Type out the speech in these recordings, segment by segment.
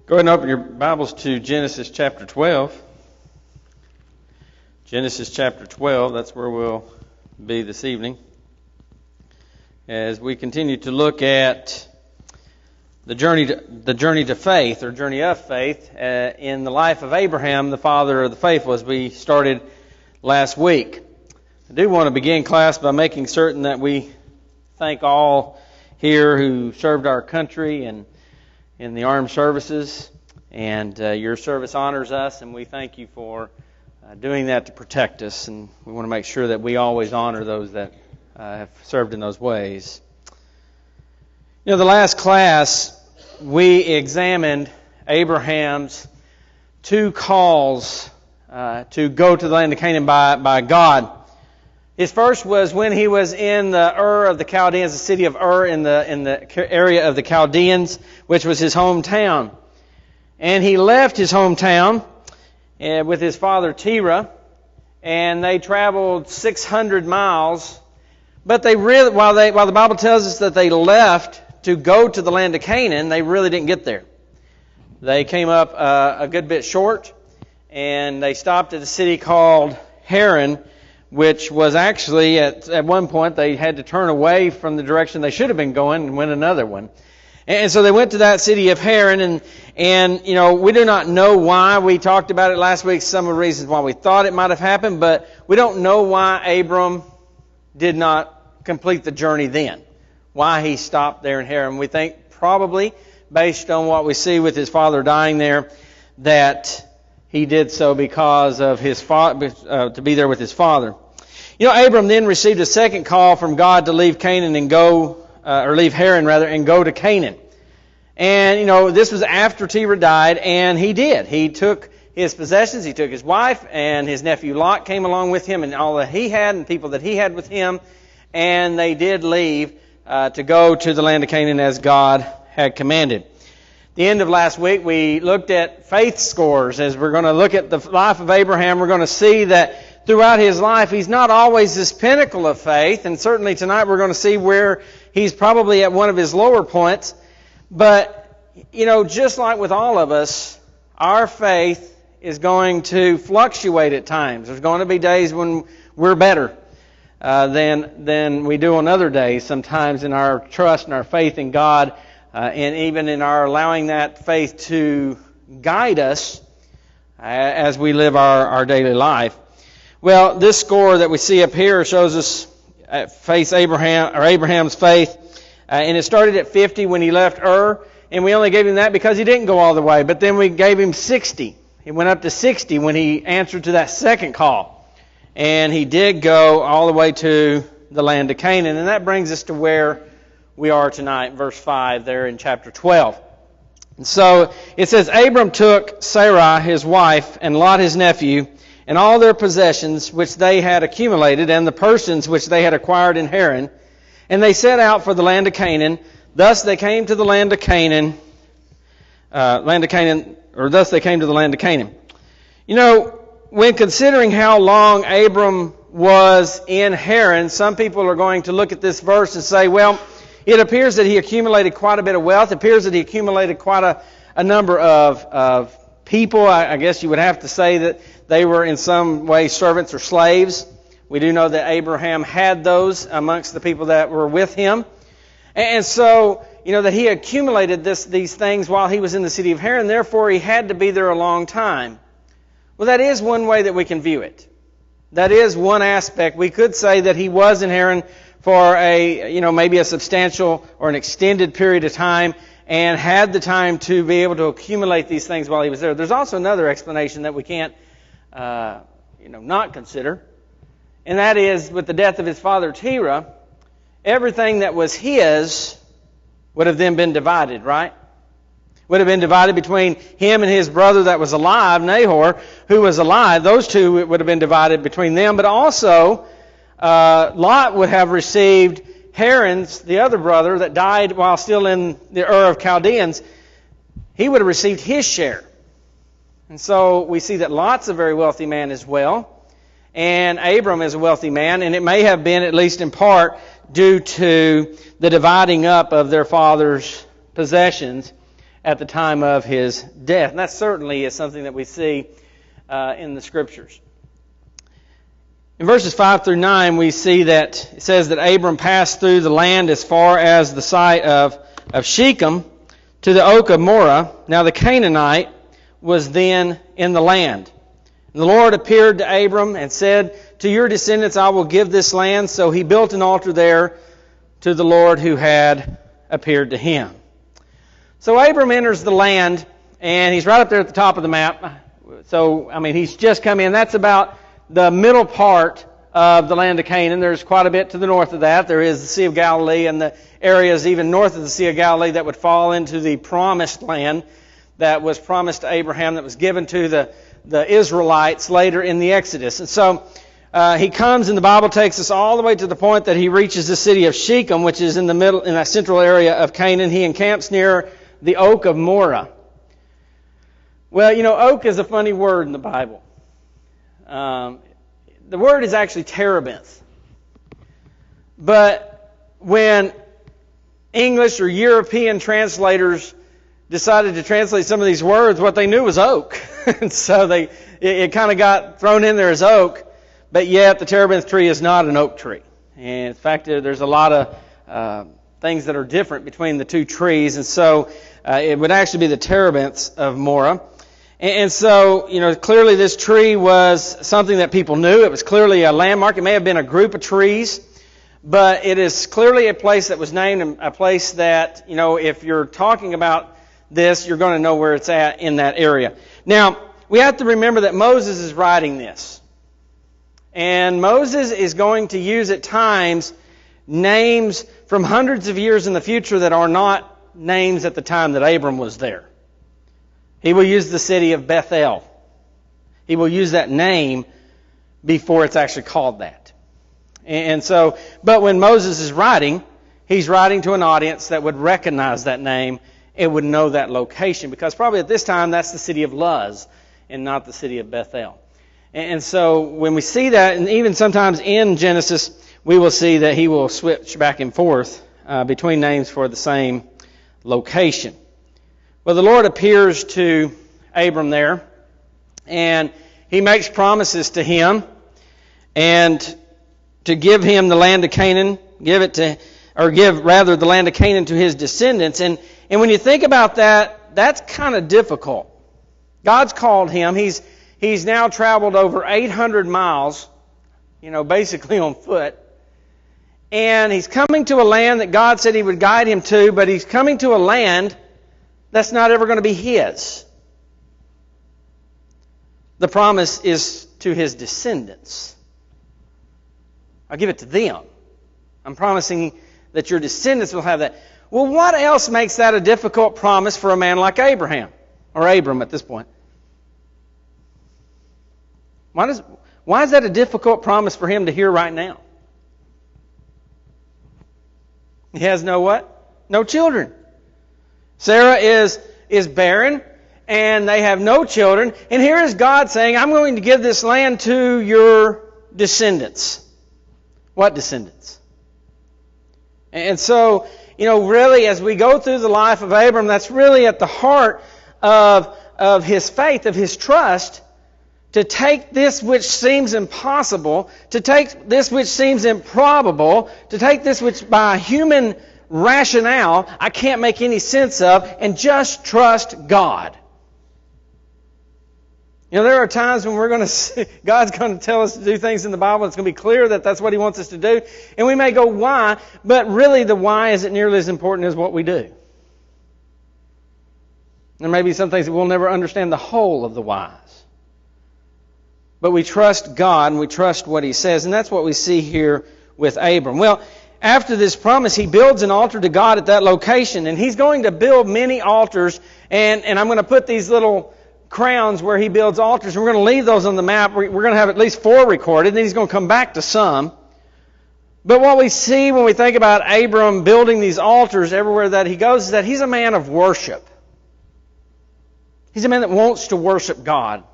Go ahead and open your Bibles to Genesis chapter 12. Genesis chapter 12, that's where we'll be this evening. As we continue to look at the journey to faith, or journey of faith, in the life of Abraham, the father of the faithful, as we started last week. I do want to begin class by making certain that we thank all here who served our country and in the armed services, and your service honors us, and we thank you for doing that to protect us, and we want to make sure that we always honor those that have served in those ways. You know, the last class we examined Abraham's two calls to go to the land of Canaan by God. His first was when he was in the Ur of the Chaldeans, the city of Ur in the area of the Chaldeans, which was his hometown. And he left his hometown with his father Terah, and they traveled 600 miles. But they really, while the Bible tells us that they left to go to the land of Canaan, they really didn't get there. They came up a good bit short, and they stopped at a city called Haran, which was actually, at one point, they had to turn away from the direction they should have been going and went another one. And so they went to that city of Haran, and you know, we do not know why. We talked about it last week, some of the reasons why we thought it might have happened, but we don't know why Abram did not complete the journey then. Why he stopped there in Haran. We think probably, based on what we see with his father dying there, that he did so because of his to be there with his father. You know, Abram then received a second call from God to leave Canaan and leave Haran rather, and go to Canaan. And, you know, this was after Terah died, and he did. He took his possessions, he took his wife, and his nephew Lot came along with him, and all that he had, and people that he had with him, and they did leave to go to the land of Canaan as God had commanded. The end of last week, we looked at faith scores. As we're going to look at the life of Abraham, we're going to see that throughout his life, he's not always this pinnacle of faith, and certainly tonight we're going to see where he's probably at one of his lower points. But, you know, just like with all of us, our faith is going to fluctuate at times. There's going to be days when we're better than we do on other days, sometimes in our trust and our faith in God, and even in our allowing that faith to guide us as we live our daily life. Well, this score that we see up here shows us Abraham's faith, and it started at 50 when he left Ur, and we only gave him that because he didn't go all the way. But then we gave him 60. He went up to 60 when he answered to that second call, and he did go all the way to the land of Canaan. And that brings us to where we are tonight, verse 5 there in chapter 12. And so it says, Abram took Sarai his wife and Lot his nephew, and all their possessions which they had accumulated, and the persons which they had acquired in Haran, and they set out for the land of Canaan. Thus they came to the land of Canaan. Thus they came to the land of Canaan. You know, when considering how long Abram was in Haran, some people are going to look at this verse and say, well, it appears that he accumulated quite a bit of wealth. It appears that he accumulated quite a number of people. I guess you would have to say that they were in some way servants or slaves. We do know that Abraham had those amongst the people that were with him. And so, you know, that he accumulated these things while he was in the city of Haran. Therefore, he had to be there a long time. Well, that is one way that we can view it. That is one aspect. We could say that he was in Haran for maybe a substantial or an extended period of time, and had the time to be able to accumulate these things while he was there. There's also another explanation that we can't, not consider, and that is with the death of his father Terah, everything that was his would have then been divided, right? Would have been divided between him and his brother that was alive, Nahor, who was alive. Those two would have been divided between them, but also Lot would have received Haran's, the other brother that died while still in the Ur of Chaldeans. He would have received his share. And so we see that Lot's a very wealthy man as well. And Abram is a wealthy man. And it may have been, at least in part, due to the dividing up of their father's possessions at the time of his death. And that certainly is something that we see in the Scriptures. In verses 5 through 9, we see that it says that Abram passed through the land as far as the site of Shechem to the oak of Moreh. Now the Canaanite was then in the land. And the Lord appeared to Abram and said, "To your descendants I will give this land." So he built an altar there to the Lord who had appeared to him. So Abram enters the land, and he's right up there at the top of the map. So, he's just come in. That's about the middle part of the land of Canaan. There's quite a bit to the north of that. There is the Sea of Galilee and the areas even north of the Sea of Galilee that would fall into the promised land that was promised to Abraham, that was given to the Israelites later in the Exodus. And so he comes, and the Bible takes us all the way to the point that he reaches the city of Shechem, which is in the middle, in that central area of Canaan. He encamps near the oak of Moreh. Well, oak is a funny word in the Bible. The word is actually terebinth. But when English or European translators decided to translate some of these words, what they knew was oak. And so it kind of got thrown in there as oak, but yet the terebinth tree is not an oak tree. And in fact, there's a lot of things that are different between the two trees, and so it would actually be the terebinths of Moreh. And so, clearly this tree was something that people knew. It was clearly a landmark. It may have been a group of trees, but it is clearly a place that was named, a place that, if you're talking about this, you're going to know where it's at in that area. Now, we have to remember that Moses is writing this. And Moses is going to use at times names from hundreds of years in the future that are not names at the time that Abram was there. He will use the city of Bethel. He will use that name before it's actually called that. And so, but when Moses is writing, he's writing to an audience that would recognize that name and would know that location, because probably at this time that's the city of Luz and not the city of Bethel. And so when we see that, and even sometimes in Genesis, we will see that he will switch back and forth between names for the same location. Well, the Lord appears to Abram there, and he makes promises to him, and to give him the land of Canaan, the land of Canaan to his descendants. And when you think about that, that's kind of difficult. God's called him. He's now traveled over 800 miles, basically on foot. And he's coming to a land that God said he would guide him to, but he's coming to a land that's not ever going to be his. The promise is to his descendants. I'll give it to them. I'm promising that your descendants will have that. Well, what else makes that a difficult promise for a man like Abraham, or Abram at this point? Why is that a difficult promise for him to hear right now? He has no what? No children. Sarah is barren, and they have no children. And here is God saying, I'm going to give this land to your descendants. What descendants? And so, really, as we go through the life of Abram, that's really at the heart of his faith, of his trust, to take this which seems impossible, to take this which seems improbable, to take this which by human rationale I can't make any sense of, and just trust God. There are times when God's going to tell us to do things in the Bible. It's going to be clear that that's what He wants us to do. And we may go, why? But really the why isn't nearly as important as what we do. There may be some things that we'll never understand the whole of the whys. But we trust God and we trust what He says. And that's what we see here with Abram. Well, after this promise, he builds an altar to God at that location. And he's going to build many altars. And I'm going to put these little crowns where he builds altars. We're going to leave those on the map. We're going to have at least 4 recorded. Then he's going to come back to some. But what we see when we think about Abram building these altars everywhere that he goes is that he's a man of worship. He's a man that wants to worship God.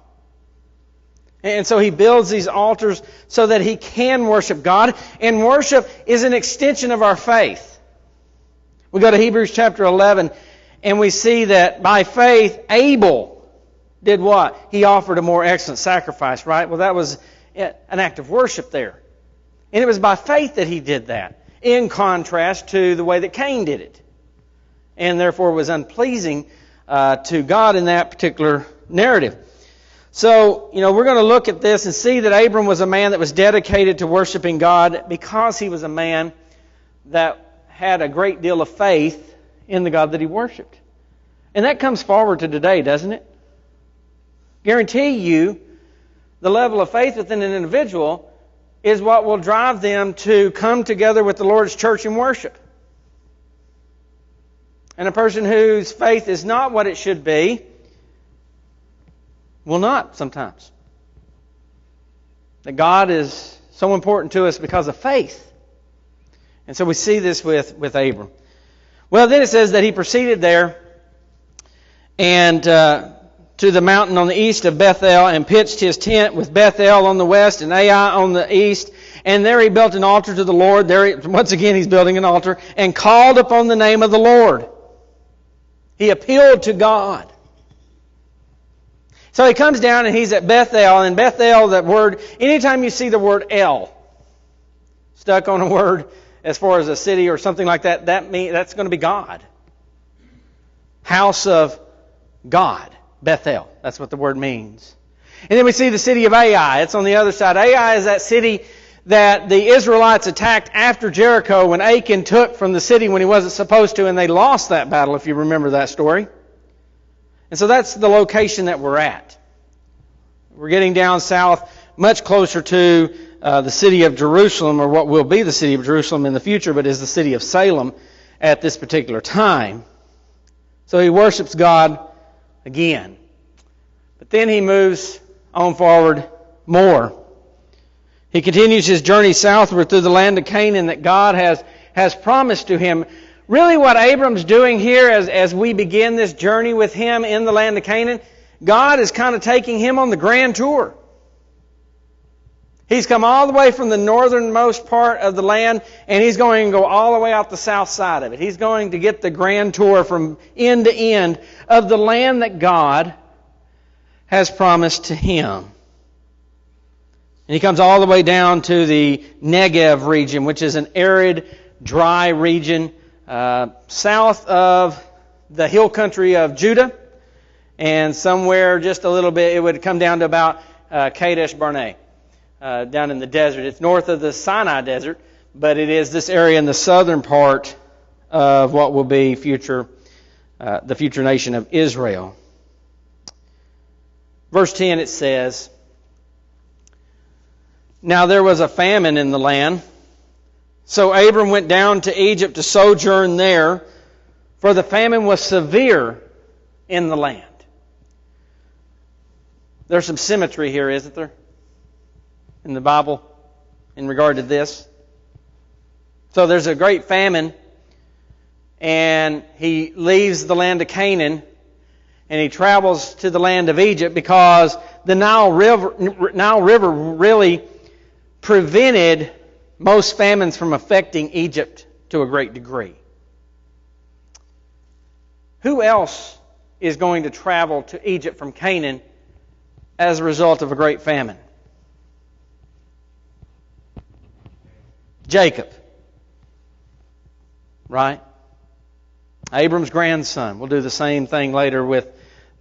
And so he builds these altars so that he can worship God. And worship is an extension of our faith. We go to Hebrews chapter 11, And we see that by faith, Abel did what? He offered a more excellent sacrifice, right? Well, that was an act of worship there. And it was by faith that he did that, in contrast to the way that Cain did it. And therefore was unpleasing to God in that particular narrative. So, we're going to look at this and see that Abram was a man that was dedicated to worshiping God because he was a man that had a great deal of faith in the God that he worshiped. And that comes forward to today, doesn't it? Guarantee you, the level of faith within an individual is what will drive them to come together with the Lord's church and worship. And a person whose faith is not what it should be will not sometimes. That God is so important to us because of faith. And so we see this with Abram. Well, then it says that he proceeded there and to the mountain on the east of Bethel and pitched his tent with Bethel on the west and Ai on the east. And there he built an altar to the Lord. Once again, he's building an altar and called upon the name of the Lord. He appealed to God. So he comes down and he's at Bethel. And Bethel, that word, anytime you see the word El stuck on a word as far as a city or something like that, that's going to be God. House of God. Bethel. That's what the word means. And then we see the city of Ai. It's on the other side. Ai is that city that the Israelites attacked after Jericho when Achan took from the city when he wasn't supposed to, and they lost that battle, if you remember that story. And so that's the location that we're at. We're getting down south, much closer to the city of Jerusalem, or what will be the city of Jerusalem in the future, but is the city of Salem at this particular time. So he worships God again. But then he moves on forward more. He continues his journey southward through the land of Canaan that God has promised to him. Really what Abram's doing here as we begin this journey with him in the land of Canaan, God is kind of taking him on the grand tour. He's come all the way from the northernmost part of the land, and he's going to go all the way out the south side of it. He's going to get the grand tour from end to end of the land that God has promised to him. And he comes all the way down to the Negev region, which is an arid, dry region south of the hill country of Judah. And somewhere just a little bit, it would come down to about Kadesh Barnea, down in the desert. It's north of the Sinai Desert, but it is this area in the southern part of what will be the future nation of Israel. Verse 10, it says, "Now there was a famine in the land, so Abram went down to Egypt to sojourn there, for the famine was severe in the land." There's some symmetry here, isn't there, in the Bible in regard to this? So there's a great famine, and he leaves the land of Canaan, and he travels to the land of Egypt because the Nile River really prevented most famines from affecting Egypt to a great degree. Who else is going to travel to Egypt from Canaan as a result of a great famine? Jacob. Right? Abram's grandson. We'll do the same thing later with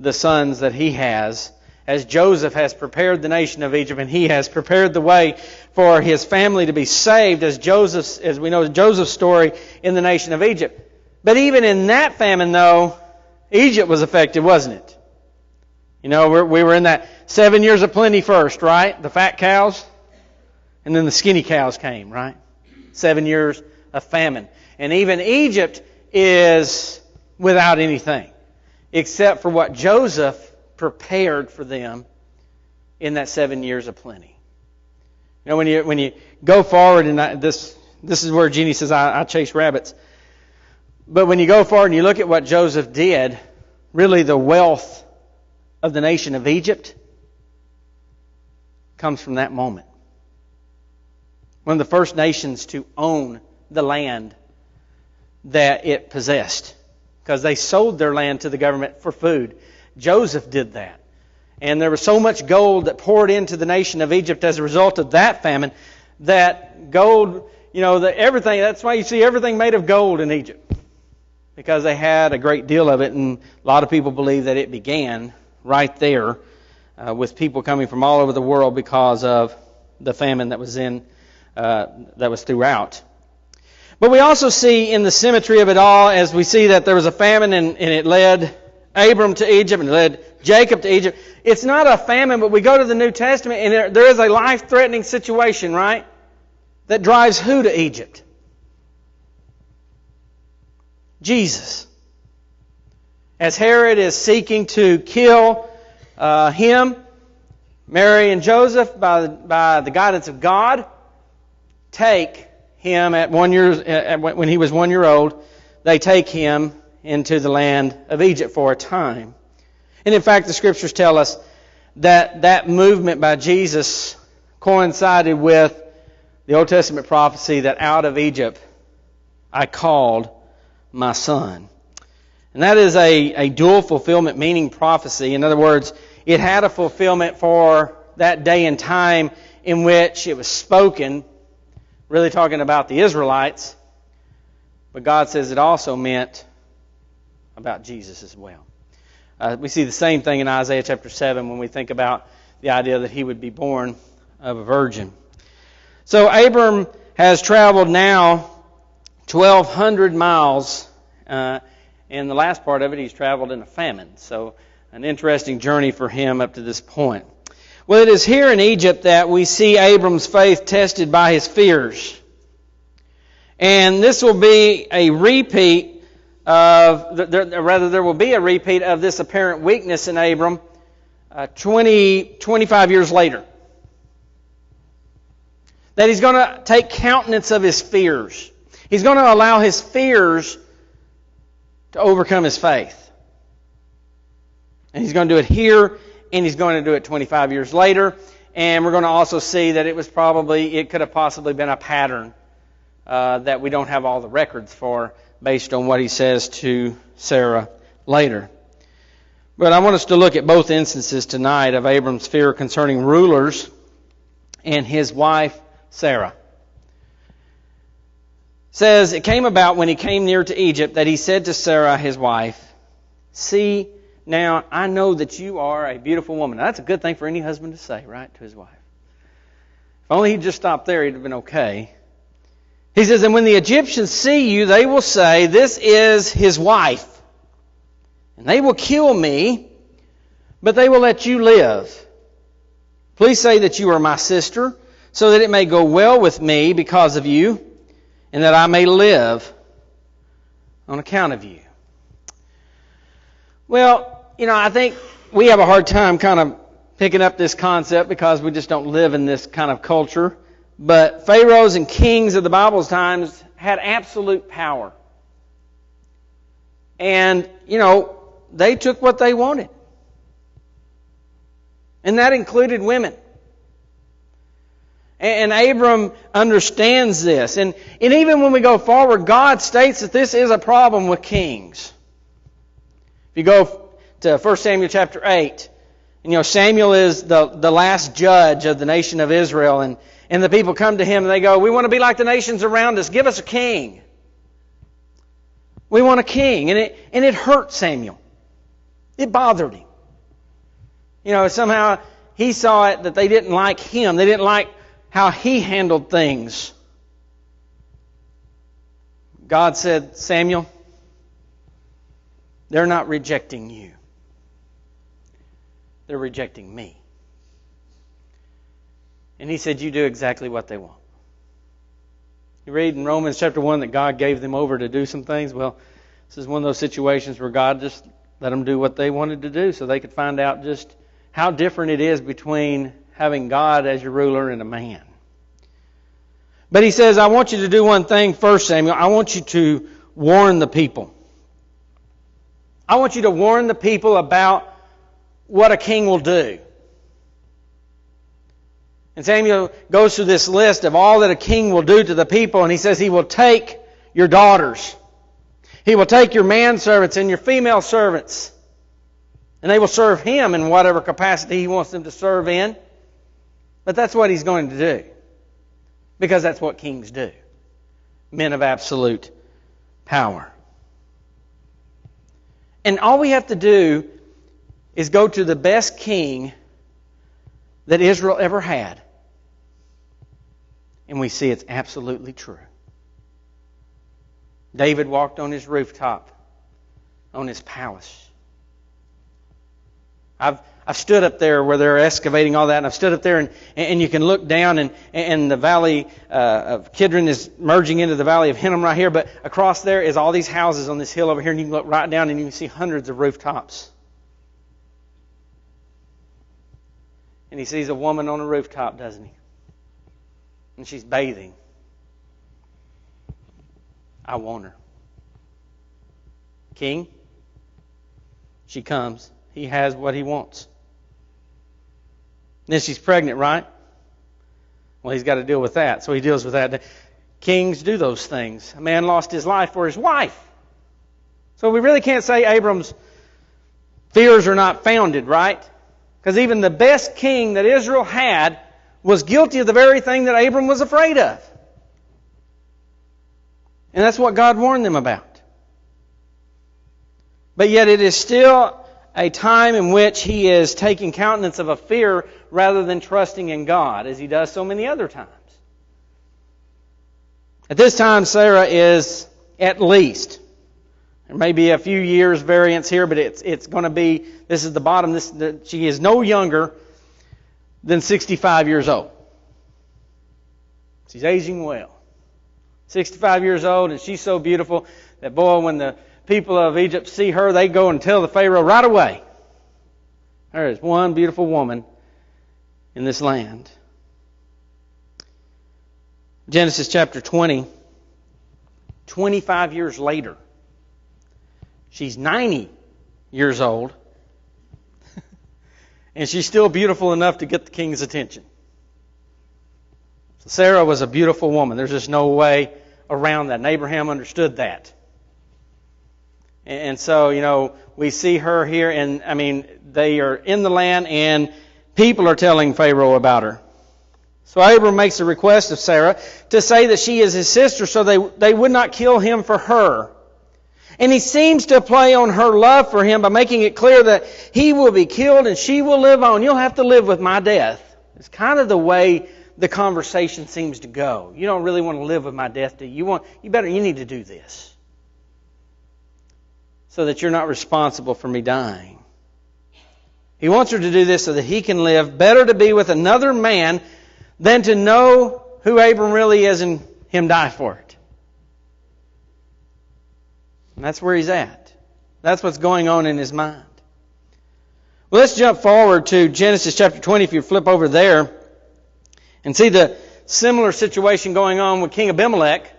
the sons that he has, as Joseph has prepared the nation of Egypt, and he has prepared the way for his family to be saved, as we know Joseph's story in the nation of Egypt. But even in that famine, though, Egypt was affected, wasn't it? We were in that 7 years of plenty first, right? The fat cows, and then the skinny cows came, right? 7 years of famine. And even Egypt is without anything, except for what Joseph prepared for them in that 7 years of plenty. When you go forward, and this is where Jeannie says, I chase rabbits. But when you go forward and you look at what Joseph did, really the wealth of the nation of Egypt comes from that moment. One of the first nations to own the land that it possessed because they sold their land to the government for food. Joseph did that. And there was so much gold that poured into the nation of Egypt as a result of that famine that gold, everything, that's why you see everything made of gold in Egypt. Because they had a great deal of it, and a lot of people believe that it began right there with people coming from all over the world because of the famine that was throughout. But we also see in the symmetry of it all, as we see that there was a famine and it led Abram to Egypt and it led Jacob to Egypt. It's not a famine, but we go to the New Testament and there is a life-threatening situation, right? That drives who to Egypt? Jesus. As Herod is seeking to kill him, Mary and Joseph, by the guidance of God, take him at when he was 1 year old. They take him into the land of Egypt for a time. And in fact, the Scriptures tell us that movement by Jesus coincided with the Old Testament prophecy that out of Egypt I called my son. And that is a dual fulfillment meaning prophecy. In other words, it had a fulfillment for that day and time in which it was spoken, really talking about the Israelites, but God says it also meant about Jesus as well. We see the same thing in Isaiah chapter 7 when we think about the idea that he would be born of a virgin. So Abram has traveled now 1,200 miles. In the last part of it, he's traveled in a famine. So an interesting journey for him up to this point. Well, it is here in Egypt that we see Abram's faith tested by his fears. And this will be a repeat there will be a repeat of this apparent weakness in Abram 25 years later. That he's going to take countenance of his fears. He's going to allow his fears to overcome his faith. And he's going to do it here, and he's going to do it 25 years later. And we're going to also see that it could have possibly been a pattern that we don't have all the records for based on what he says to Sarah later. But I want us to look at both instances tonight of Abram's fear concerning rulers and his wife Sarah. It says, it came about when he came near to Egypt that he said to Sarah his wife, "See, now I know that you are a beautiful woman." Now, that's a good thing for any husband to say, right, to his wife. If only he'd just stopped there, he'd have been okay. He says, "And when the Egyptians see you, they will say, 'This is his wife.' And they will kill me, but they will let you live. Please say that you are my sister, so that it may go well with me because of you, and that I may live on account of you." Well, I think we have a hard time kind of picking up this concept because we just don't live in this kind of culture. But pharaohs and kings of the Bible's times had absolute power. And, they took what they wanted. And that included women. And Abram understands this. And even when we go forward, God states that this is a problem with kings. If you go to 1 Samuel chapter 8, Samuel is the last judge of the nation of Israel, and the people come to him and they go, "We want to be like the nations around us. Give us a king. We want a king." And it hurt Samuel. It bothered him. Somehow he saw it that they didn't like him. They didn't like how he handled things. God said, "Samuel, they're not rejecting you. They're rejecting me." And he said, "You do exactly what they want." You read in Romans chapter 1 that God gave them over to do some things. Well, this is one of those situations where God just let them do what they wanted to do so they could find out just how different it is between having God as your ruler and a man. But he says, "I want you to do one thing first, Samuel. I want you to warn the people. I want you to warn the people about what a king will do." And Samuel goes through this list of all that a king will do to the people, and he says he will take your daughters. He will take your manservants and your female servants, and they will serve Him in whatever capacity He wants them to serve in. But that's what He's going to do, because that's what kings do. Men of absolute power. And all we have to do is go to the best king that Israel ever had, and we see it's absolutely true. David walked on his rooftop, on his palace. I've stood up there where they're excavating all that, and I've stood up there, and you can look down, and the valley of Kidron is merging into the valley of Hinnom right here, but across there is all these houses on this hill over here, and you can look right down, and you can see hundreds of rooftops. And he sees a woman on a rooftop, doesn't he? And she's bathing. I want her. King, she comes. He has what he wants. Then she's pregnant, right? Well, he's got to deal with that, so he deals with that. Kings do those things. A man lost his life for his wife. So we really can't say Abram's fears are not founded, right? Because even the best king that Israel had was guilty of the very thing that Abram was afraid of. And that's what God warned them about. But yet it is still a time in which he is taking countenance of a fear rather than trusting in God, as he does so many other times. At this time, Sarah is at least, there may be a few years variance here, but it's going to be, this is the bottom, she is no younger than 65 years old. She's aging well. 65 years old, and she's so beautiful that, boy, when the people of Egypt see her, they go and tell the Pharaoh right away, there is one beautiful woman in this land. Genesis chapter 20, 25 years later, she's 90 years old, and she's still beautiful enough to get the king's attention. So Sarah was a beautiful woman. There's just no way around that. And Abraham understood that. And so, we see her here, and they are in the land, and people are telling Pharaoh about her. So Abram makes a request of Sarah to say that she is his sister, so they would not kill him for her. And he seems to play on her love for him by making it clear that he will be killed and she will live on. You'll have to live with my death. It's kind of the way the conversation seems to go. You don't really want to live with my death, do you? You need to do this, so that you're not responsible for me dying. He wants her to do this so that he can live. Better to be with another man than to know who Abram really is and him die for it. And that's where he's at. That's what's going on in his mind. Well, let's jump forward to Genesis chapter 20, if you flip over there, and see the similar situation going on with King Abimelech.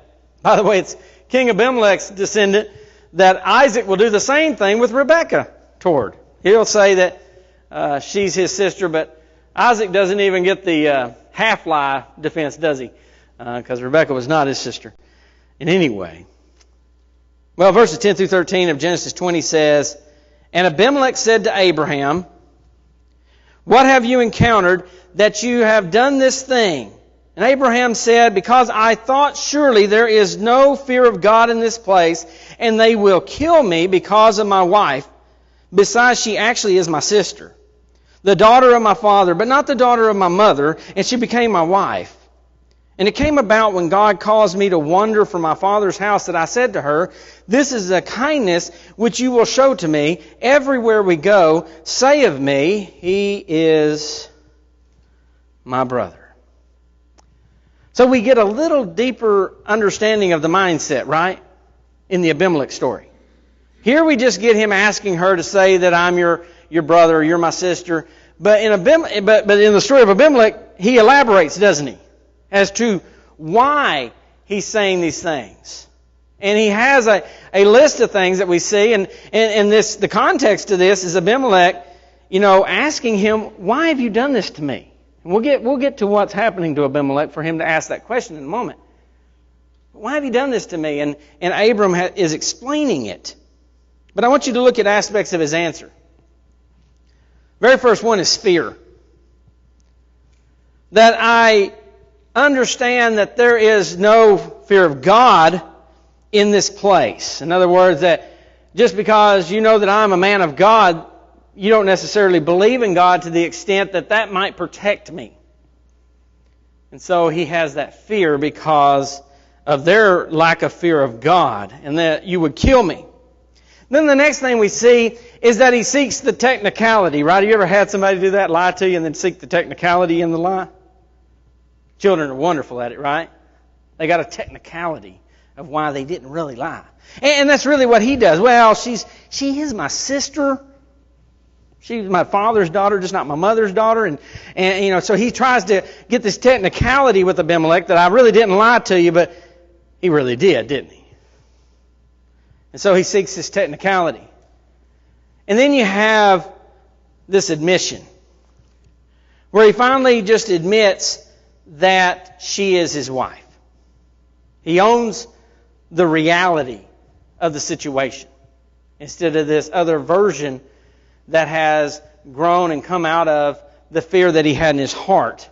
By the way, it's King Abimelech's descendant that Isaac will do the same thing with Rebekah toward. He'll say that she's his sister, but Isaac doesn't even get the half-lie defense, does he? Because Rebekah was not his sister in any way. Well, verses 10 through 13 of Genesis 20 says, And Abimelech said to Abraham, What have you encountered that you have done this thing? And Abraham said, Because I thought surely there is no fear of God in this place, and they will kill me because of my wife. Besides, she actually is my sister, the daughter of my father, but not the daughter of my mother, and she became my wife. And it came about when God caused me to wander from my father's house that I said to her, This is a kindness which you will show to me. Everywhere we go, say of me, He is my brother. So we get a little deeper understanding of the mindset, right? In the Abimelech story. Here we just get him asking her to say that I'm your brother, or you're my sister. But in the story of Abimelech, he elaborates, doesn't he? As to why he's saying these things. And he has a list of things that we see, and the context to this is Abimelech, asking him, why have you done this to me? And we'll get to what's happening to Abimelech for him to ask that question in a moment. Why have you done this to me? And Abram is explaining it. But I want you to look at aspects of his answer. Very first one is fear. That I understand that there is no fear of God in this place. In other words, that just because you know that I'm a man of God, you don't necessarily believe in God to the extent that that might protect me. And so he has that fear because of their lack of fear of God and that you would kill me. Then the next thing we see is that he seeks the technicality, right? Have you ever had somebody do that, lie to you, and then seek the technicality in the lie? Children are wonderful at it, right? They got a technicality of why they didn't really lie. And that's really what he does. Well, she is my sister. She's my father's daughter, just not my mother's daughter. And so he tries to get this technicality with Abimelech that I really didn't lie to you, but he really did, didn't he? And so he seeks this technicality. And then you have this admission, where he finally just admits that she is his wife. He owns the reality of the situation instead of this other version that has grown and come out of the fear that he had in his heart.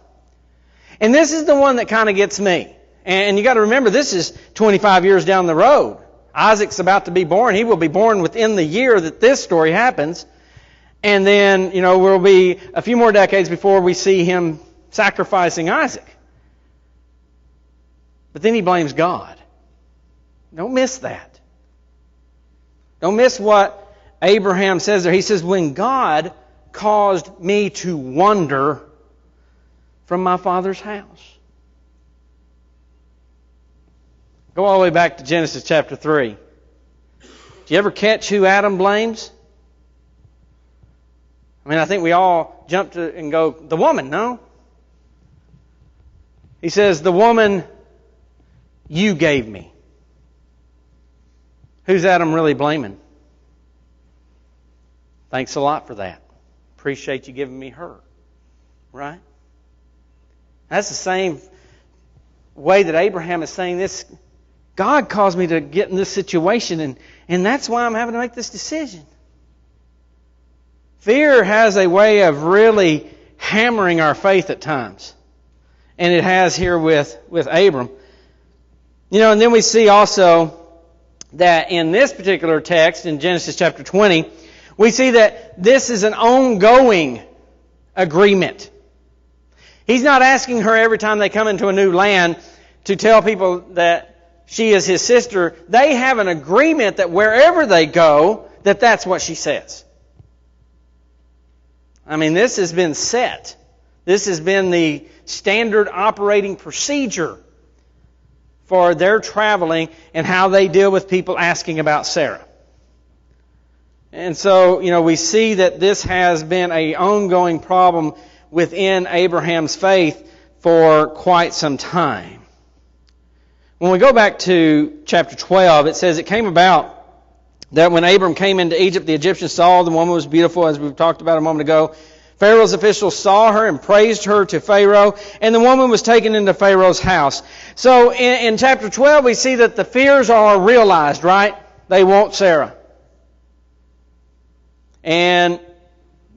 And this is the one that kind of gets me. And you got to remember, this is 25 years down the road. Isaac's about to be born. He will be born within the year that this story happens. And then, we'll be a few more decades before we see him sacrificing Isaac. But then he blames God. Don't miss that. Don't miss what Abraham says there. He says, when God caused me to wander from my father's house. Go all the way back to Genesis chapter 3. Do you ever catch who Adam blames? I think we all jump to and go, the woman, no? He says, the woman you gave me. Who's Adam really blaming? Thanks a lot for that. Appreciate you giving me her. Right? That's the same way that Abraham is saying this. God caused me to get in this situation, and that's why I'm having to make this decision. Fear has a way of really hammering our faith at times. And it has here with Abram. And then we see also that in this particular text, in Genesis chapter 20, we see that this is an ongoing agreement. He's not asking her every time they come into a new land to tell people that she is his sister. They have an agreement that wherever they go, that's what she says. This has been set. This has been the standard operating procedure for their traveling and how they deal with people asking about Sarah. And so, we see that this has been an ongoing problem within Abraham's faith for quite some time. When we go back to chapter 12, it says, it came about that when Abram came into Egypt, the Egyptians saw the woman was beautiful, as we've talked about a moment ago. Pharaoh's officials saw her and praised her to Pharaoh, and the woman was taken into Pharaoh's house. So in chapter 12, we see that the fears are realized, right? They want Sarah. And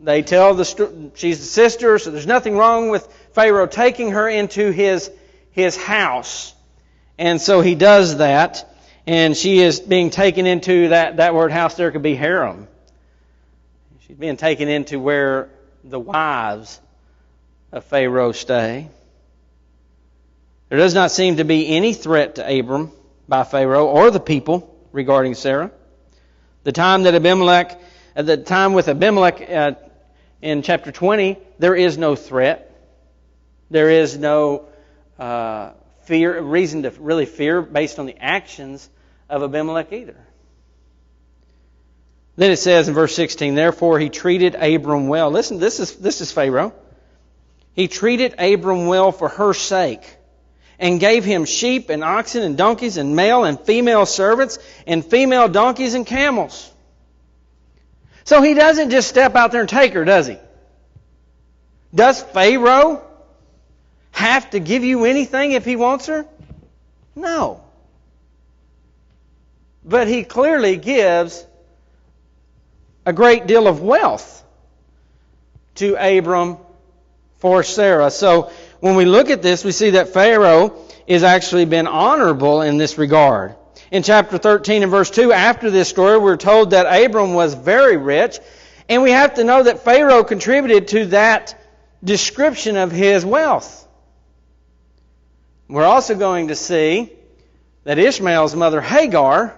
they tell she's the sister, so there's nothing wrong with Pharaoh taking her into his house. And so he does that, and she is being taken into that word house there could be harem. She's being taken into where the wives of Pharaoh stay. There does not seem to be any threat to Abram by Pharaoh or the people regarding Sarah. The time with Abimelech in chapter 20, there is no threat. There is no reason to really fear based on the actions of Abimelech either. Then it says in verse 16, therefore he treated Abram well. Listen, this is Pharaoh. He treated Abram well for her sake, and gave him sheep and oxen and donkeys and male and female servants and female donkeys and camels. So he doesn't just step out there and take her, does he? Does Pharaoh have to give you anything if he wants her? No. but He clearly gives a great deal of wealth to Abram for Sarah. So when we look at this, we see that Pharaoh has actually been honorable in this regard. In chapter 13 and verse 2, after this story, we're told that Abram was very rich, and we have to know that Pharaoh contributed to that description of his wealth. We're also going to see that Ishmael's mother Hagar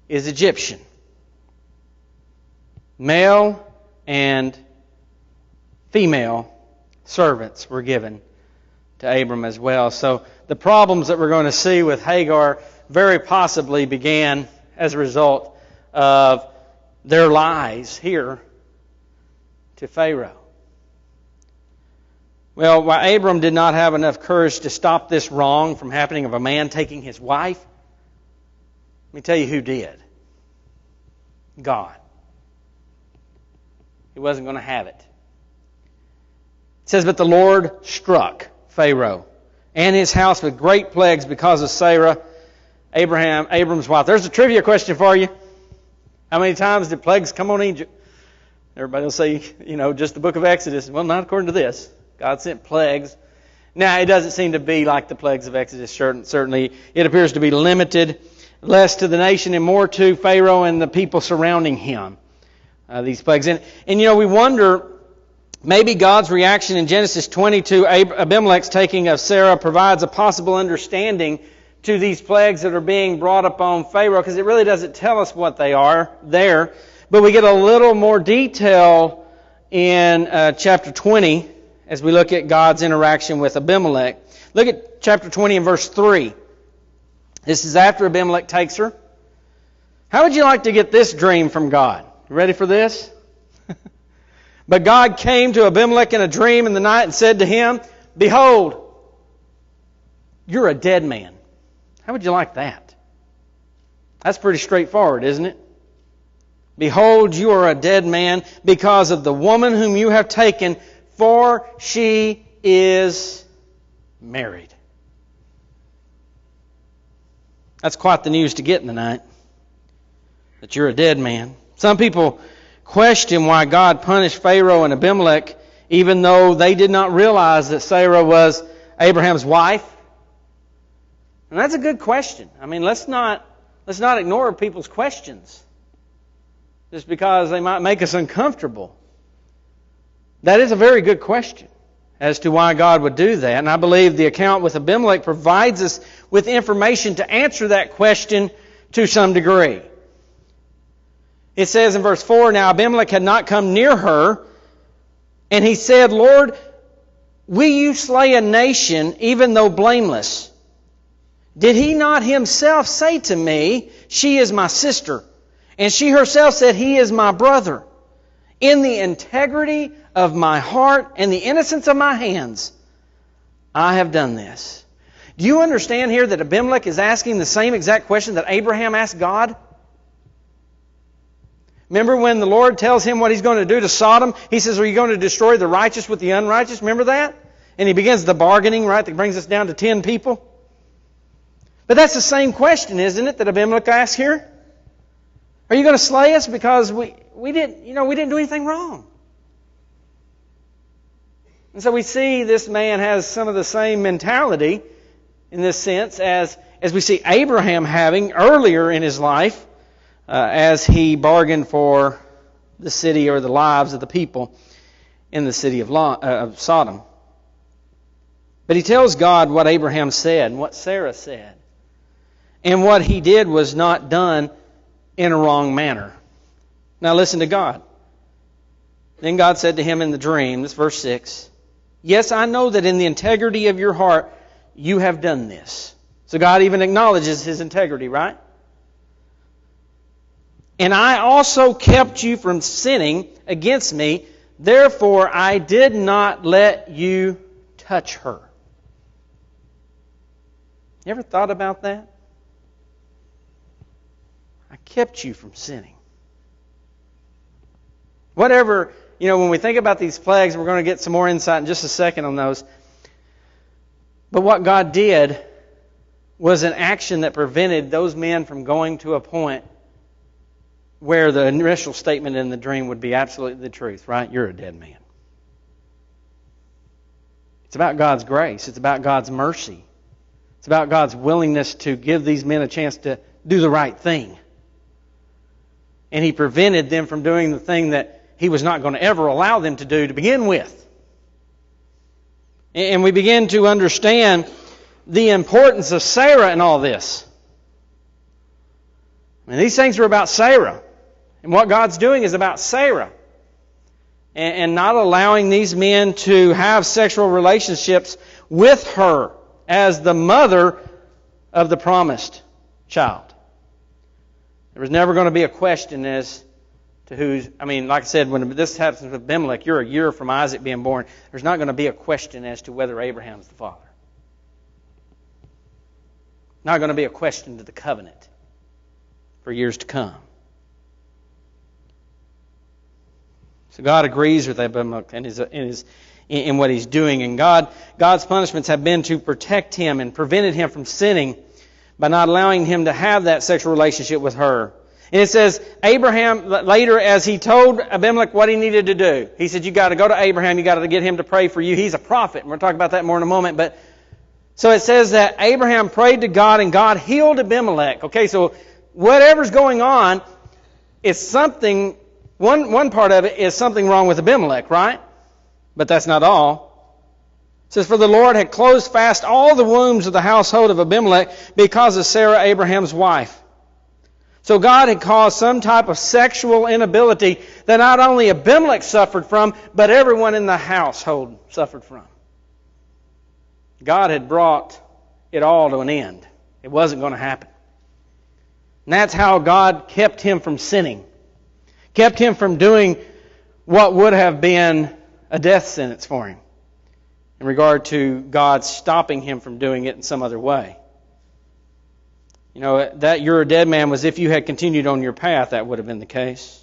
is Egyptian. Male and female servants were given to Abram as well. So the problems that we're going to see with Hagar very possibly began as a result of their lies here to Pharaoh. Well, while Abram did not have enough courage to stop this wrong from happening of a man taking his wife, let me tell you who did. God. He wasn't going to have it. It says, but the Lord struck Pharaoh and his house with great plagues because of Sarah, Abram's wife. There's a trivia question for you. How many times did plagues come on Egypt? Everybody will say, just the book of Exodus. Well, not according to this. God sent plagues. Now, it doesn't seem to be like the plagues of Exodus. Certainly, it appears to be limited less to the nation and more to Pharaoh and the people surrounding him. These plagues. And we wonder, maybe God's reaction in Genesis 20 to Abimelech's taking of Sarah provides a possible understanding to these plagues that are being brought upon Pharaoh, because it really doesn't tell us what they are there. But we get a little more detail in chapter 20 as we look at God's interaction with Abimelech. Look at chapter 20 and verse 3. This is after Abimelech takes her. How would you like to get this dream from God? You ready for this? But God came to Abimelech in a dream in the night and said to him, behold, you're a dead man. How would you like that? That's pretty straightforward, isn't it? Behold, you are a dead man because of the woman whom you have taken, for she is married. That's quite the news to get in the night, that you're a dead man. Some people question why God punished Pharaoh and Abimelech, even though they did not realize that Sarah was Abraham's wife. And that's a good question. I mean, let's not ignore people's questions just because they might make us uncomfortable. That is a very good question as to why God would do that. And I believe the account with Abimelech provides us with information to answer that question to some degree. It says in verse 4, now Abimelech had not come near her, and he said, Lord, will you slay a nation even though blameless? Did he not himself say to me, she is my sister? And she herself said, he is my brother. In the integrity of my heart and the innocence of my hands, I have done this. Do you understand here that Abimelech is asking the same exact question that Abraham asked God? Remember when the Lord tells him what He's going to do to Sodom? He says, are you going to destroy the righteous with the unrighteous? Remember that? And he begins the bargaining, right, that brings us down to 10 people. But that's the same question, isn't it, that Abimelech asked here? Are you going to slay us because we didn't do anything wrong? And so we see this man has some of the same mentality in this sense as we see Abraham having earlier in his life as he bargained for the city or the lives of the people in the city of Sodom. But he tells God what Abraham said and what Sarah said. And what he did was not done in a wrong manner. Now listen to God. Then God said to him in the dream, this is verse 6, yes, I know that in the integrity of your heart you have done this. So God even acknowledges his integrity, right? And I also kept you from sinning against me. Therefore, I did not let you touch her. You ever thought about that? I kept you from sinning. Whatever, when we think about these plagues, we're going to get some more insight in just a second on those. But what God did was an action that prevented those men from going to a point where the initial statement in the dream would be absolutely the truth, right? You're a dead man. It's about God's grace. It's about God's mercy. It's about God's willingness to give these men a chance to do the right thing. And He prevented them from doing the thing that He was not going to ever allow them to do to begin with. And we begin to understand the importance of Sarah in all this. I mean, these things are about Sarah. And what God's doing is about Sarah. And not allowing these men to have sexual relationships with her as the mother of the promised child. There was never going to be a question as to who's... I mean, like I said, when this happens with Abimelech, you're a year from Isaac being born. There's not going to be a question as to whether Abraham's the father. Not going to be a question to the covenant for years to come. So God agrees with Abimelech in what he's doing. And God's punishments have been to protect him and prevented him from sinning by not allowing him to have that sexual relationship with her. And it says, Abraham, later as he told Abimelech what he needed to do, he said, you got to go to Abraham, you got to get him to pray for you. He's a prophet. And we'll talk about that more in a moment. But so it says that Abraham prayed to God and God healed Abimelech. Okay, so whatever's going on is something... One part of it is something wrong with Abimelech, right? But that's not all. It says, for the Lord had closed fast all the wombs of the household of Abimelech because of Sarah, Abraham's wife. So God had caused some type of sexual inability that not only Abimelech suffered from, but everyone in the household suffered from. God had brought it all to an end. It wasn't going to happen. And that's how God kept him from sinning. Kept him from doing what would have been a death sentence for him in regard to God stopping him from doing it in some other way. You know, that you're a dead man was if you had continued on your path, that would have been the case.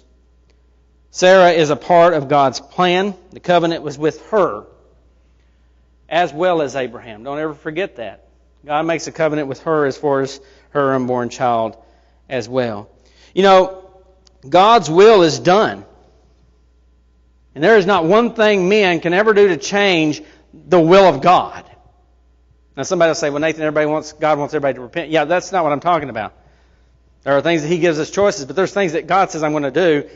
Sarah is a part of God's plan. The covenant was with her as well as Abraham. Don't ever forget that. God makes a covenant with her as far as her unborn child as well. You know, God's will is done. And there is not one thing men can ever do to change the will of God. Now somebody will say, well, Nathan, God wants everybody to repent. Yeah, that's not what I'm talking about. There are things that He gives us choices, but there's things that God says I'm going to do.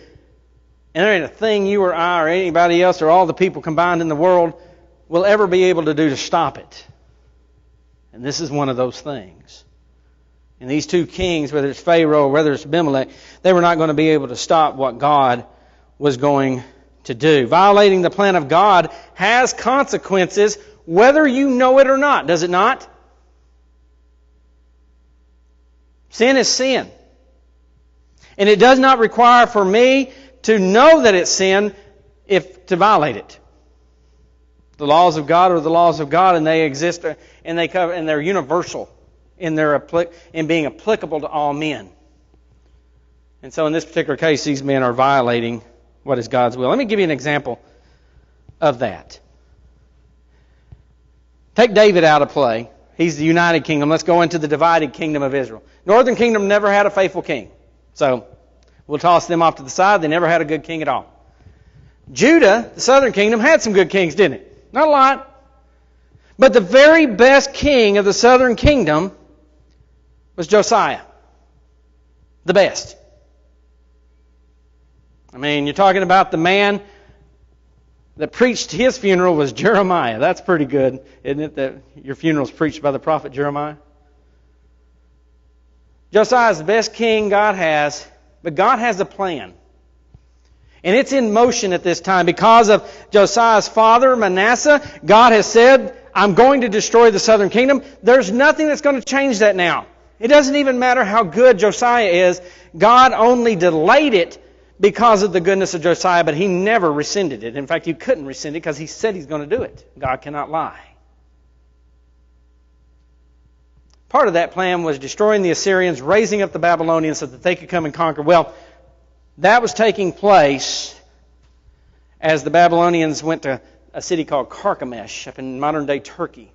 And there ain't a thing you or I or anybody else or all the people combined in the world will ever be able to do to stop it. And this is one of those things. And these two kings, whether it's Pharaoh or whether it's Abimelech, they were not going to be able to stop what God was going to do. Violating the plan of God has consequences, whether you know it or not, does it not? Sin is sin. And it does not require for me to know that it's sin to violate it. The laws of God are the laws of God, and they exist and they're universal in being applicable to all men. And so in this particular case, these men are violating what is God's will. Let me give you an example of that. Take David out of play. He's the united kingdom. Let's go into the divided kingdom of Israel. Northern kingdom never had a faithful king. So we'll toss them off to the side. They never had a good king at all. Judah, the southern kingdom, had some good kings, didn't it? Not a lot. But the very best king of the southern kingdom was Josiah. The best. I mean, you're talking about the man that preached his funeral was Jeremiah. That's pretty good, isn't it, that your funeral's preached by the prophet Jeremiah? Josiah is the best king God has, but God has a plan. And it's in motion at this time. Because of Josiah's father, Manasseh, God has said, I'm going to destroy the southern kingdom. There's nothing that's going to change that now. It doesn't even matter how good Josiah is. God only delayed it because of the goodness of Josiah, but He never rescinded it. In fact, He couldn't rescind it because He said He's going to do it. God cannot lie. Part of that plan was destroying the Assyrians, raising up the Babylonians so that they could come and conquer. Well, that was taking place as the Babylonians went to a city called Carchemish up in modern-day Turkey.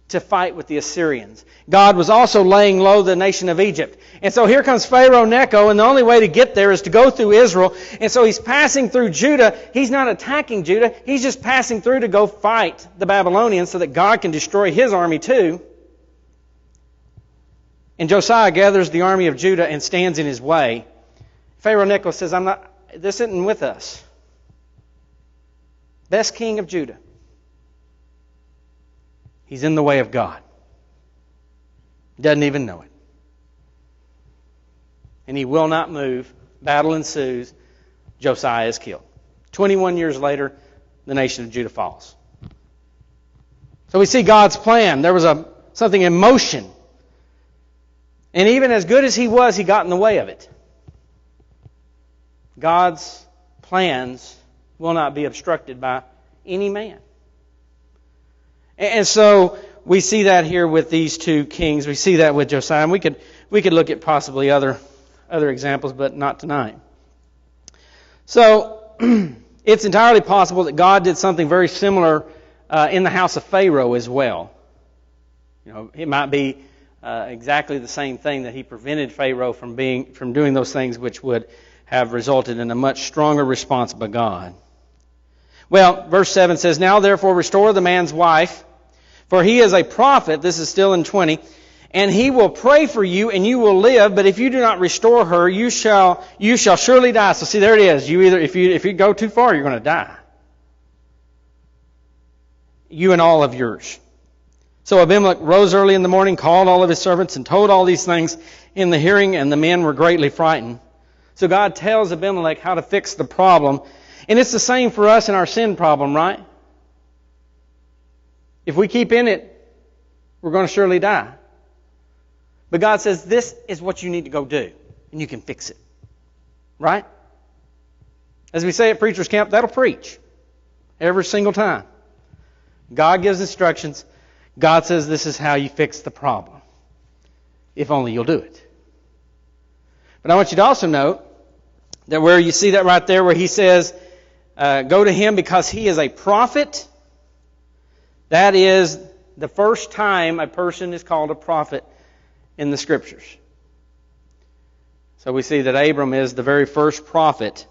to fight with the Assyrians. God was also laying low the nation of Egypt. And so here comes Pharaoh Necho, and the only way to get there is to go through Israel. And so he's passing through Judah. He's not attacking Judah. He's just passing through to go fight the Babylonians so that God can destroy his army too. And Josiah gathers the army of Judah and stands in his way. Pharaoh Necho says, this isn't with us. Best king of Judah. He's in the way of God. Doesn't even know it. And he will not move. Battle ensues. Josiah is killed. 21 years later, the nation of Judah falls. So we see God's plan. There was something in motion. And even as good as he was, he got in the way of it. God's plans will not be obstructed by any man. And so we see that here with these two kings. We see that with Josiah. And we could look at possibly other examples, but not tonight. So it's entirely possible that God did something very similar in the house of Pharaoh as well. It might be exactly the same thing, that he prevented Pharaoh from doing those things which would have resulted in a much stronger response by God. Well, verse 7 says, "Now therefore restore the man's wife, for he is a prophet," this is still in 20, "and he will pray for you, and you will live, but if you do not restore her, you shall surely die." So see, there it is. If you go too far, you're going to die. You and all of yours. So Abimelech rose early in the morning, called all of his servants, and told all these things in the hearing, and the men were greatly frightened. So God tells Abimelech how to fix the problem. And it's the same for us in our sin problem, right? If we keep in it, we're going to surely die. But God says, this is what you need to go do, and you can fix it. Right? As we say at Preacher's Camp, that'll preach. Every single time. God gives instructions. God says this is how you fix the problem. If only you'll do it. But I want you to also note that where you see that right there where he says, go to him because he is a prophet. That is the first time a person is called a prophet in the Scriptures. So we see that Abram is the very first prophet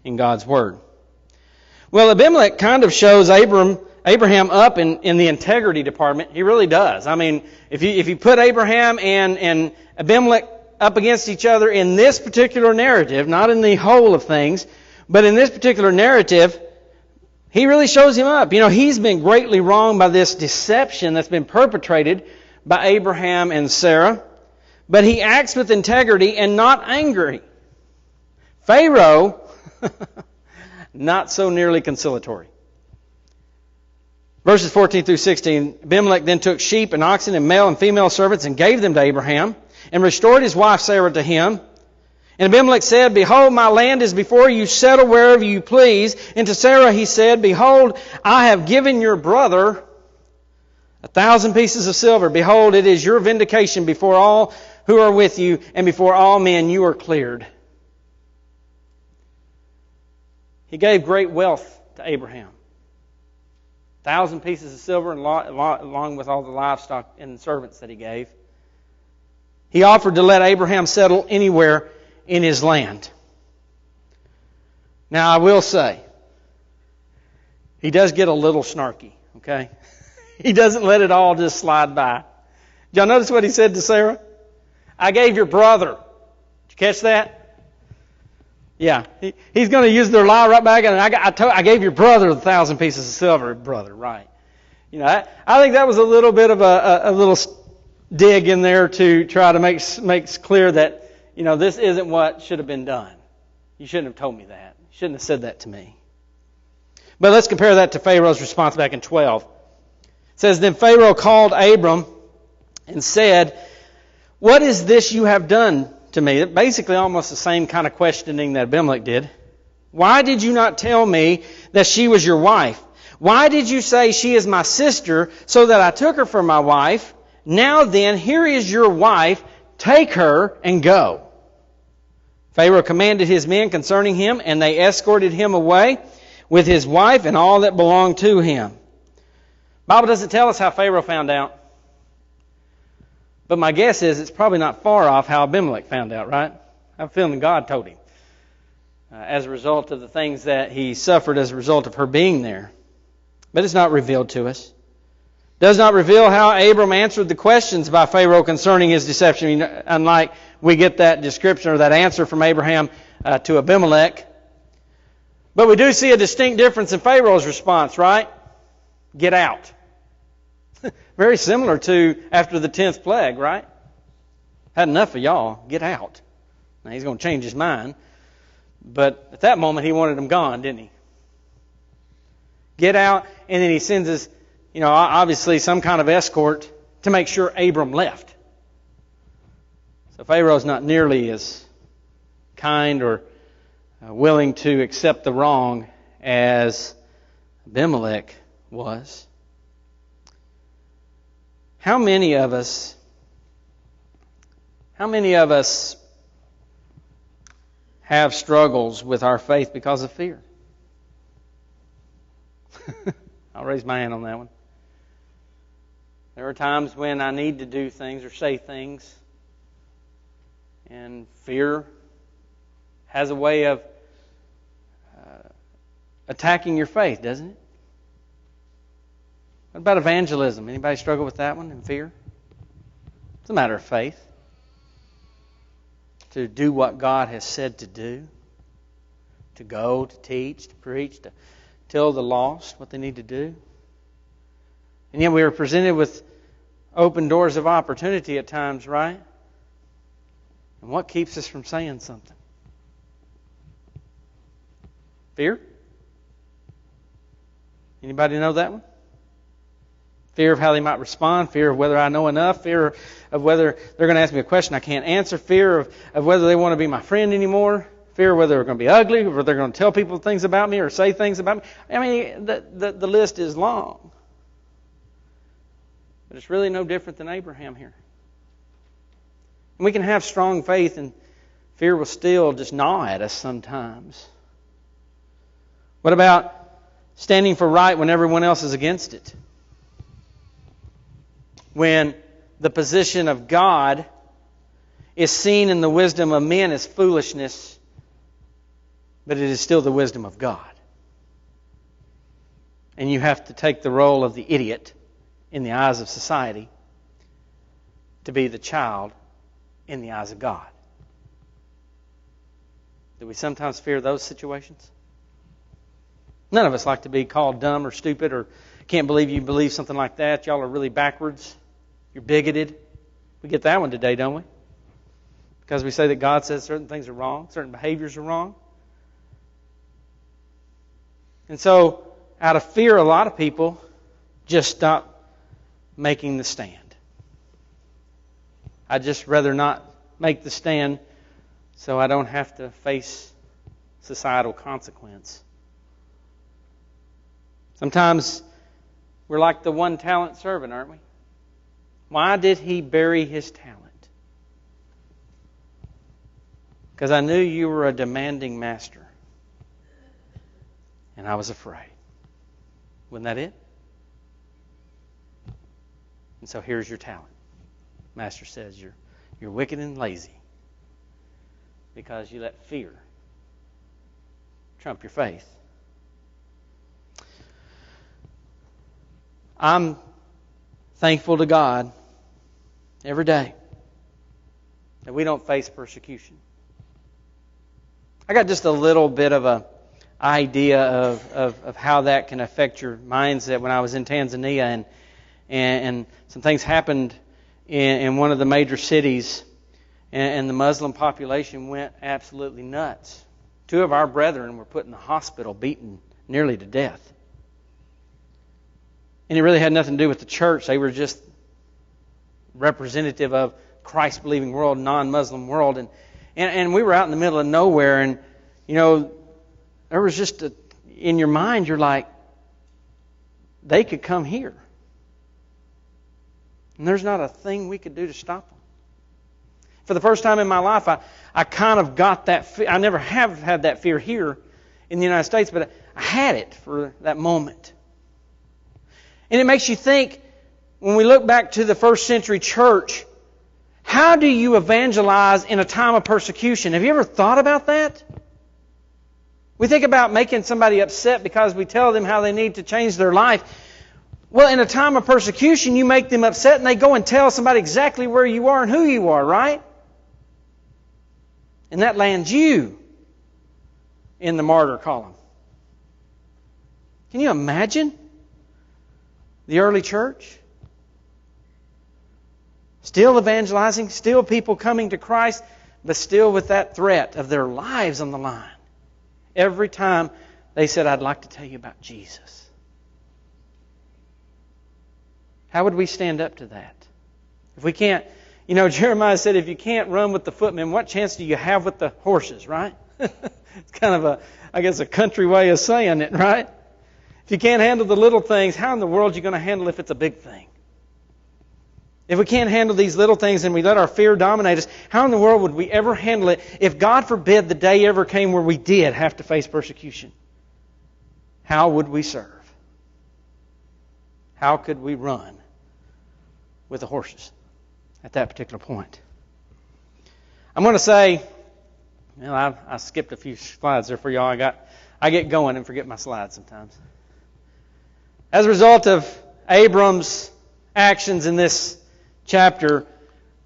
in God's Word. Well, Abimelech kind of shows Abraham up in the integrity department. He really does. I mean, if you put Abraham and Abimelech up against each other in this particular narrative, not in the whole of things, but in this particular narrative, he really shows him up. He's been greatly wronged by this deception that's been perpetrated by Abraham and Sarah, but he acts with integrity and not angry. Pharaoh, not so nearly conciliatory. Verses 14 through 16, Abimelech then took sheep and oxen and male and female servants and gave them to Abraham and restored his wife Sarah to him. And Abimelech said, "Behold, my land is before you, settle wherever you please." And to Sarah he said, "Behold, I have given your brother 1,000 pieces of silver. Behold, it is your vindication before all who are with you, and before all men you are cleared." He gave great wealth to Abraham. 1,000 pieces of silver along with all the livestock and servants that he gave. He offered to let Abraham settle anywhere in his land. Now, I will say, he does get a little snarky, okay? He doesn't let it all just slide by. Did y'all notice what he said to Sarah? "I gave your brother." Did you catch that? Yeah. He's going to use their lie right back. And I gave your brother 1,000 pieces of silver. Brother, right. I think that was a little bit of a little dig in there to try to make clear that, this isn't what should have been done. You shouldn't have told me that. You shouldn't have said that to me. But let's compare that to Pharaoh's response back in 12. It says, "Then Pharaoh called Abram and said, 'What is this you have done to me?'" Basically almost the same kind of questioning that Abimelech did. "Why did you not tell me that she was your wife? Why did you say she is my sister, so that I took her for my wife? Now then, here is your wife. Take her and go." Pharaoh commanded his men concerning him, and they escorted him away with his wife and all that belonged to him. The Bible doesn't tell us how Pharaoh found out. But my guess is it's probably not far off how Abimelech found out, right? I'm feeling God told him. As a result of the things that he suffered as a result of her being there. But it's not revealed to us. It does not reveal how Abram answered the questions by Pharaoh concerning his deception. Unlike we get that description or that answer from Abraham to Abimelech. But we do see a distinct difference in Pharaoh's response, right? Get out. Very similar to after the 10th plague, right? Had enough of y'all. Get out. Now he's going to change his mind. But at that moment, he wanted them gone, didn't he? Get out, and then he sends us, obviously some kind of escort to make sure Abram left. So Pharaoh's not nearly as kind or willing to accept the wrong as Abimelech was. How many of us have struggles with our faith because of fear? I'll raise my hand on that one. There are times when I need to do things or say things, and fear has a way of attacking your faith, doesn't it? What about evangelism? Anybody struggle with that one in fear? It's a matter of faith. To do what God has said to do. To go, to teach, to preach, to tell the lost what they need to do. And yet we are presented with open doors of opportunity at times, right? And what keeps us from saying something? Fear? Anybody know that one? Fear of how they might respond, fear of whether I know enough, fear of whether they're going to ask me a question I can't answer, fear of whether they want to be my friend anymore, fear of whether they're going to be ugly, or whether they're going to tell people things about me or say things about me. I mean, the list is long. But it's really no different than Abraham here. And we can have strong faith and fear will still just gnaw at us sometimes. What about standing for right when everyone else is against it? When the position of God is seen in the wisdom of men as foolishness, but it is still the wisdom of God. And you have to take the role of the idiot in the eyes of society to be the child in the eyes of God. Do we sometimes fear those situations? None of us like to be called dumb or stupid or can't believe you believe something like that. Y'all are really backwards. You're bigoted. We get that one today, don't we? Because we say that God says certain things are wrong, certain behaviors are wrong. And so, out of fear, a lot of people just stop making the stand. I'd just rather not make the stand so I don't have to face societal consequence. Sometimes we're like the one-talent servant, aren't we? Why did he bury his talent? Because I knew you were a demanding master. And I was afraid. Wasn't that it? And so here's your talent. Master says you're wicked and lazy. Because you let fear trump your faith. I'm thankful to God every day that we don't face persecution. I got just a little bit of an idea of how that can affect your mindset when I was in Tanzania and some things happened in one of the major cities and the Muslim population went absolutely nuts. 2 of our brethren were put in the hospital beaten nearly to death. And it really had nothing to do with the church. They were just representative of Christ-believing world, non-Muslim world. And we were out in the middle of nowhere. And, there was just in your mind, you're like, they could come here. And there's not a thing we could do to stop them. For the first time in my life, I kind of got that fear. I never have had that fear here in the United States, but I had it for that moment. And it makes you think, when we look back to the first century church, How do you evangelize in a time of persecution? Have you ever thought about that? We think about making somebody upset because we tell them how they need to change their life. Well, in a time of persecution, you make them upset and they go and tell somebody exactly where you are and who you are, right? And that lands you in the martyr column. Can you imagine the early church? Still evangelizing, still people coming to Christ, but still with that threat of their lives on the line. Every time they said, I'd like to tell you about Jesus. How would we stand up to that? If we can't, Jeremiah said, if you can't run with the footmen, what chance do you have with the horses, right? It's kind of a country way of saying it, right? If you can't handle the little things, how in the world are you going to handle if it's a big thing? If we can't handle these little things and we let our fear dominate us, how in the world would we ever handle it if, God forbid, the day ever came where we did have to face persecution? How would we serve? How could we run with the horses at that particular point? I'm going to say, I skipped a few slides there for y'all. I get going and forget my slides sometimes. As a result of Abram's actions in this chapter,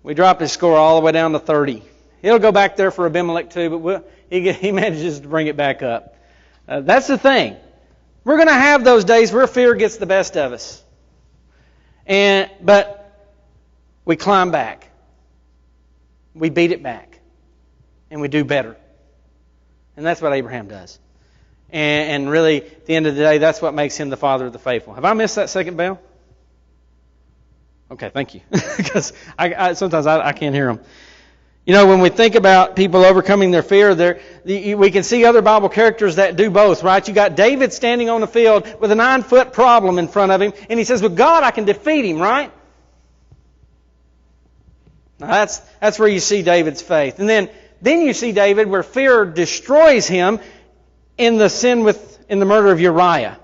we drop his score all the way down to 30. He'll go back there for Abimelech too, but he manages to bring it back up. That's the thing. We're going to have those days where fear gets the best of us. But we climb back. We beat it back. And we do better. And that's what Abraham does. And really, at the end of the day, that's what makes him the father of the faithful. Have I missed that second bell? Okay, thank you. Because sometimes I can't hear them. When we think about people overcoming their fear, we can see other Bible characters that do both, right? You got David standing on the field with a 9-foot problem in front of him, and he says, with God, I can defeat him, right? Now that's where you see David's faith. And then you see David where fear destroys him in the murder of Uriah.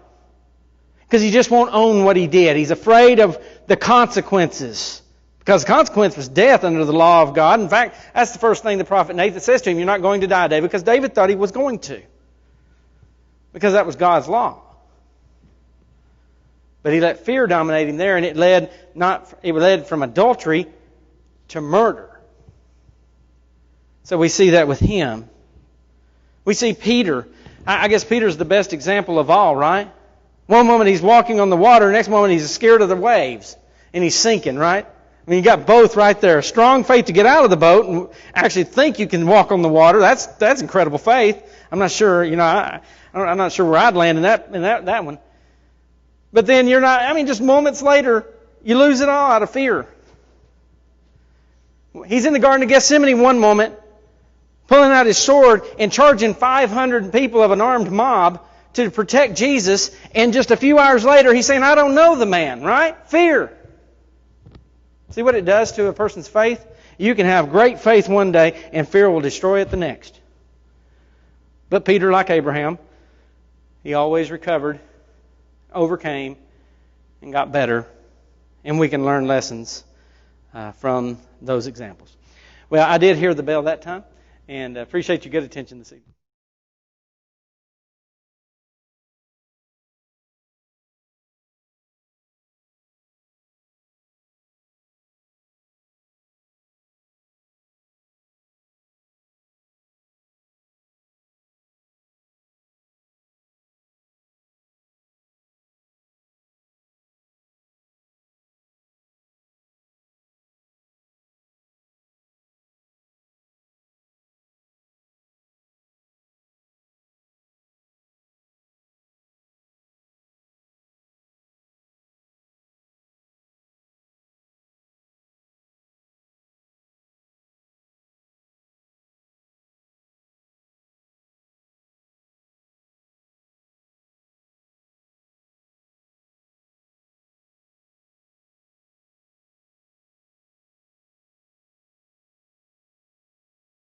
Because he just won't own what he did. He's afraid of the consequences. Because the consequence was death under the law of God. In fact, that's the first thing the prophet Nathan says to him. You're not going to die, David. Because David thought he was going to. Because that was God's law. But he let fear dominate him there, and it led from adultery to murder. So we see that with him. We see Peter. I guess Peter's the best example of all, right? One moment he's walking on the water, next moment he's scared of the waves, and he's sinking, right? I mean, you got both right there. Strong faith to get out of the boat and actually think you can walk on the water. That's incredible faith. I'm not sure, I'm not sure where I'd land in that one. But then just moments later, you lose it all out of fear. He's in the Garden of Gethsemane one moment, pulling out his sword and charging 500 people of an armed mob to protect Jesus, and just a few hours later, he's saying, I don't know the man, right? Fear. See what it does to a person's faith? You can have great faith one day, and fear will destroy it the next. But Peter, like Abraham, he always recovered, overcame, and got better. And we can learn lessons from those examples. Well, I did hear the bell that time, and appreciate your good attention this evening.